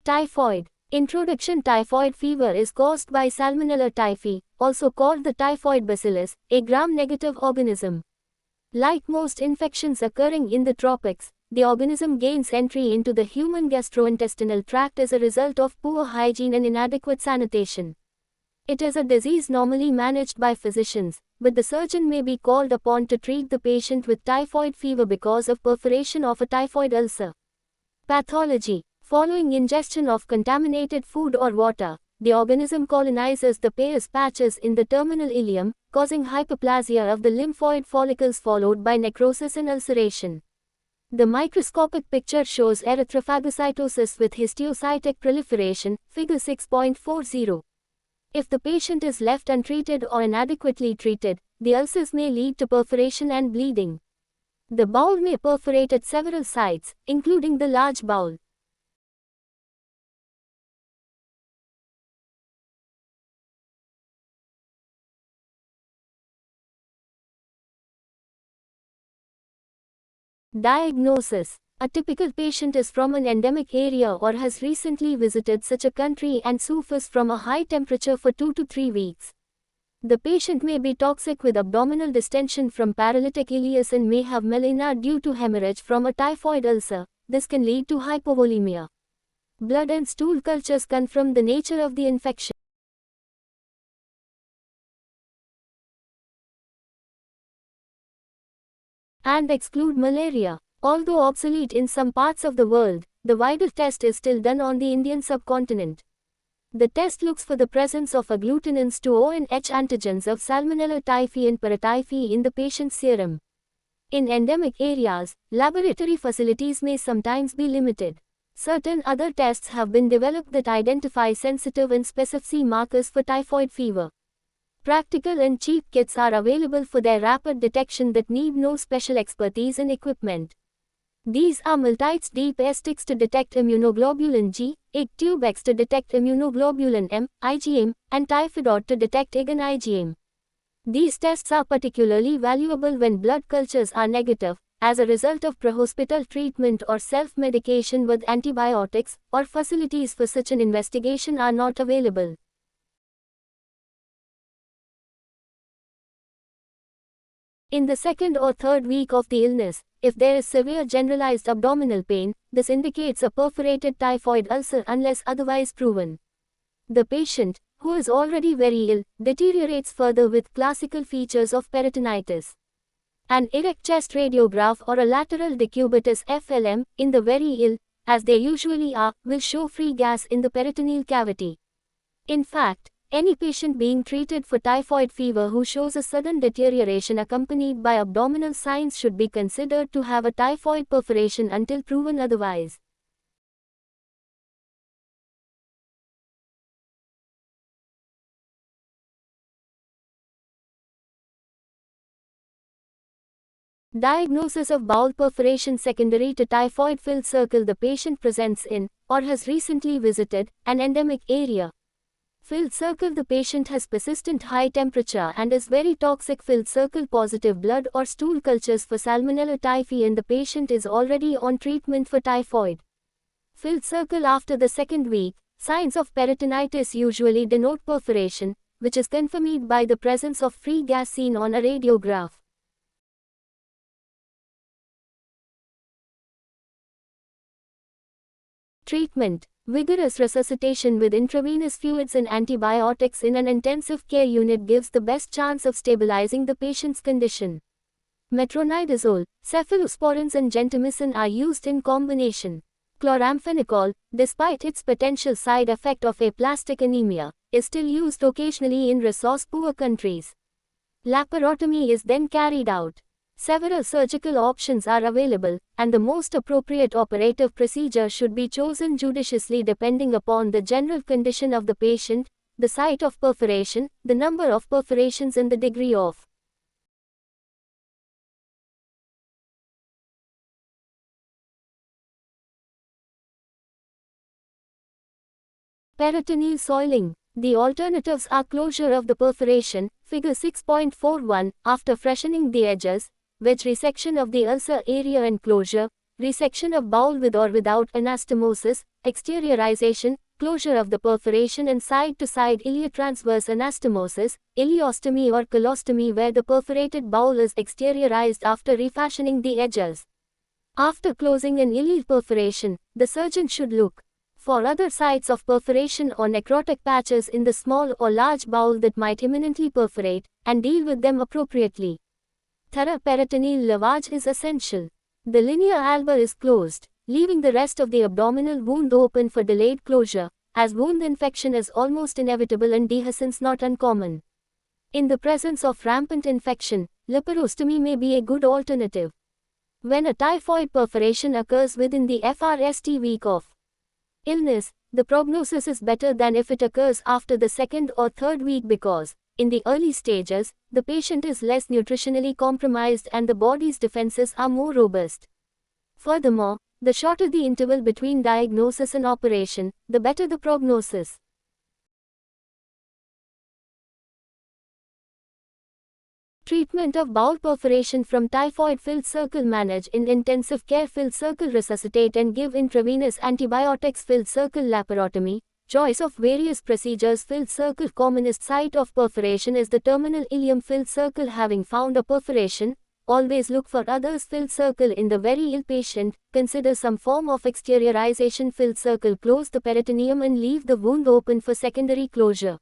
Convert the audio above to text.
Typhoid. Introduction. Typhoid fever is caused by Salmonella typhi, also called the typhoid bacillus, a gram-negative organism. Like most infections occurring in the tropics, the organism gains entry into the human gastrointestinal tract as a result of poor hygiene and inadequate sanitation. It is a disease normally managed by physicians, but the surgeon may be called upon to treat the patient with typhoid fever because of perforation of a typhoid ulcer. Pathology. Following ingestion of contaminated food or water, the organism colonizes the Peyer's patches in the terminal ileum, causing hyperplasia of the lymphoid follicles followed by necrosis and ulceration. The microscopic picture shows erythrophagocytosis with histiocytic proliferation, figure 6.40. If the patient is left untreated or inadequately treated, the ulcers may lead to perforation and bleeding. The bowel may perforate at several sites, including the large bowel. Diagnosis. A typical patient is from an endemic area or has recently visited such a country and suffers from a high temperature for 2 to 3 weeks. The patient may be toxic with abdominal distension from paralytic ileus and may have melena due to hemorrhage from a typhoid ulcer. This can lead to hypovolemia. Blood and stool cultures confirm the nature of the infection and exclude malaria. Although obsolete in some parts of the world, the Vidal test is still done on the Indian subcontinent. The test looks for the presence of agglutinins 2O and H antigens of Salmonella typhi and paratyphi in the patient's serum. In endemic areas, laboratory facilities may sometimes be limited. Certain other tests have been developed that identify sensitive and specific markers for typhoid fever. Practical and cheap kits are available for their rapid detection that need no special expertise and equipment. These are Multites DPS to detect immunoglobulin G, IgTubeX to detect immunoglobulin M, IgM, and Typhidot to detect IgG and IgM. These tests are particularly valuable when blood cultures are negative, as a result of pre-hospital treatment or self-medication with antibiotics, or facilities for such an investigation are not available. In the second or third week of the illness, if there is severe generalized abdominal pain, this indicates a perforated typhoid ulcer unless otherwise proven. The patient, who is already very ill, deteriorates further with classical features of peritonitis. An erect chest radiograph or a lateral decubitus FLM, in the very ill, as they usually are, will show free gas in the peritoneal cavity. In fact, any patient being treated for typhoid fever who shows a sudden deterioration accompanied by abdominal signs should be considered to have a typhoid perforation until proven otherwise. Diagnosis of bowel perforation secondary to typhoid. Filled circle. The patient presents in, or has recently visited, an endemic area. Filled circle. The patient has persistent high temperature and is very toxic. Filled circle. Positive blood or stool cultures for Salmonella typhi and the patient is already on treatment for typhoid. Filled circle. After the second week, signs of peritonitis usually denote perforation, which is confirmed by the presence of free gas seen on a radiograph. Treatment. Vigorous resuscitation with intravenous fluids and antibiotics in an intensive care unit gives the best chance of stabilizing the patient's condition. Metronidazole, cephalosporins and gentamicin are used in combination. Chloramphenicol, despite its potential side effect of aplastic anemia, is still used occasionally in resource-poor countries. Laparotomy is then carried out. Several surgical options are available, and the most appropriate operative procedure should be chosen judiciously depending upon the general condition of the patient, the site of perforation, the number of perforations and the degree of peritoneal soiling. The alternatives are closure of the perforation, figure 6.41, after freshening the edges, wedge resection of the ulcer area and closure, resection of bowel with or without anastomosis, exteriorization, closure of the perforation and side-to-side iliotransverse anastomosis, ileostomy or colostomy where the perforated bowel is exteriorized after refashioning the edges. After closing an ileal perforation, the surgeon should look for other sites of perforation or necrotic patches in the small or large bowel that might imminently perforate, and deal with them appropriately. Thorough peritoneal lavage is essential. The linea alba is closed, leaving the rest of the abdominal wound open for delayed closure, as wound infection is almost inevitable and dehiscence not uncommon. In the presence of rampant infection, laparostomy may be a good alternative. When a typhoid perforation occurs within the first week of illness, the prognosis is better than if it occurs after the second or third week because, in the early stages, the patient is less nutritionally compromised and the body's defenses are more robust. Furthermore, the shorter the interval between diagnosis and operation, the better the prognosis. Treatment of bowel perforation from typhoid. Filled circle. Manage in intensive care. Filled circle. Resuscitate and give intravenous antibiotics. Filled circle. Laparotomy. Choice of various procedures. Filled circle. Commonest site of perforation is the terminal ileum. Filled circle. Having found a perforation, always look for others. Filled circle. In the very ill patient, consider some form of exteriorization. Filled circle. Close the peritoneum and leave the wound open for secondary closure.